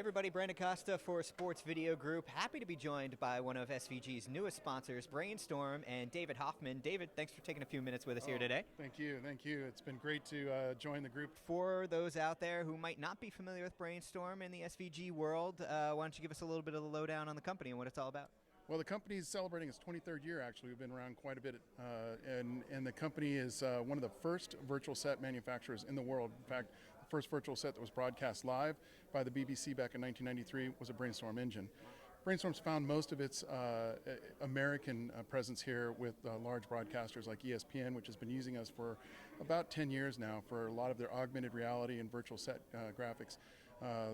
Everybody, Brandon Costa for Sports Video Group. Happy to be joined by one of SVG's newest sponsors, Brainstorm, and David Hoffman. David, thanks for taking a few minutes with us here today. Thank you. It's been great to join the group. For those out there who might not be familiar with Brainstorm in the SVG world, why don't you give us a little bit of the lowdown on the company and what it's all about? Well, the company is celebrating its 23rd year, actually. We've been around quite a bit, and the company is one of the first virtual set manufacturers in the world. In fact, the first virtual set that was broadcast live by the BBC back in 1993 was a Brainstorm engine. Brainstorm's found most of its American presence here with large broadcasters like ESPN, which has been using us for about 10 years now for a lot of their augmented reality and virtual set graphics.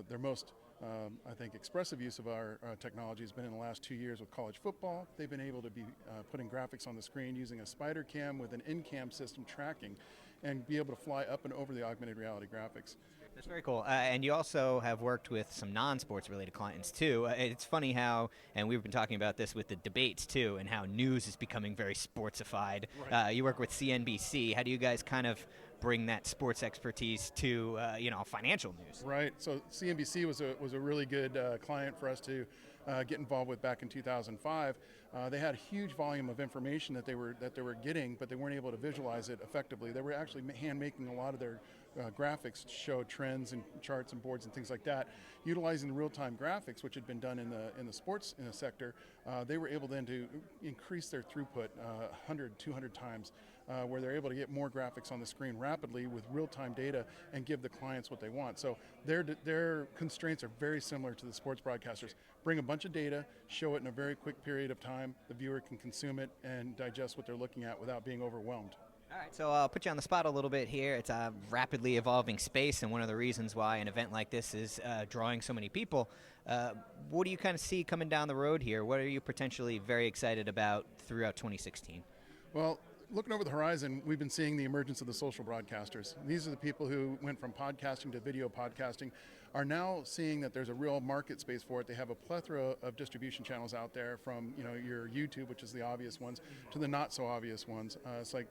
Their most, I think, expressive use of our technology has been in the last 2 years with college football. They've been able to be putting graphics on the screen using a spider cam with an in-cam system tracking and be able to fly up and over the augmented reality graphics. That's very cool. And you also have worked with some non-sports related clients too. It's funny how, and we've been talking about this with the debates too, and how news is becoming very sportsified. Right. You work with CNBC. How do you guys kind of bring that sports expertise to financial news? Right. So CNBC was a really good client for us to get involved with back in 2005. They had a huge volume of information that they were getting, but they weren't able to visualize it effectively. They were actually hand making a lot of their graphics to show trends and charts and boards and things like that. Utilizing the real-time graphics, which had been done in the sports sector, they were able then to increase their throughput 100, 200 times, where they're able to get more graphics on the screen rapidly with real-time data and give the clients what they want. So their constraints are very similar to the sports broadcasters. Bring a bunch of data, show it in a very quick period of time, the viewer can consume it and digest what they're looking at without being overwhelmed. All right, so I'll put you on the spot a little bit here. It's a rapidly evolving space, and one of the reasons why an event like this is drawing so many people. What do you kind of see coming down the road here? What are you potentially very excited about throughout 2016? Well, looking over the horizon, we've been seeing the emergence of the social broadcasters. These are the people who went from podcasting to video podcasting, are now seeing that there's a real market space for it. They have a plethora of distribution channels out there, from your YouTube, which is the obvious ones, to the not so obvious ones. It's like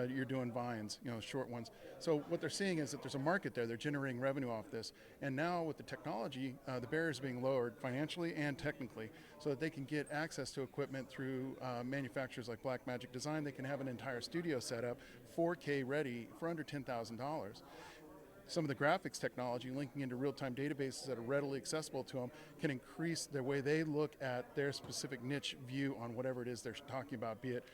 you're doing Vines, short ones. So what they're seeing is that there's a market there. They're generating revenue off this. And now with the technology, the barriers are being lowered financially and technically, so that they can get access to equipment through manufacturers like Blackmagic Design. They can have an entire studio set up, 4K ready, for under $10,000. Some of the graphics technology linking into real-time databases that are readily accessible to them can increase the way they look at their specific niche view on whatever it is they're talking about, be it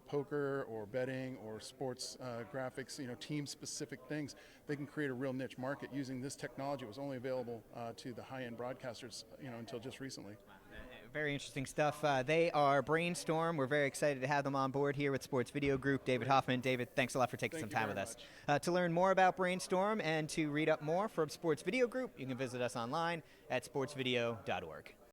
poker or betting or sports graphics, team-specific things. They can create a real niche market using this technology. It was only available to the high-end broadcasters, until just recently. Very interesting stuff. They are Brainstorm. We're very excited to have them on board here with Sports Video Group. David Hoffman. David, thanks a lot for taking some time with us. To learn more about Brainstorm and to read up more from Sports Video Group, you can visit us online at sportsvideo.org.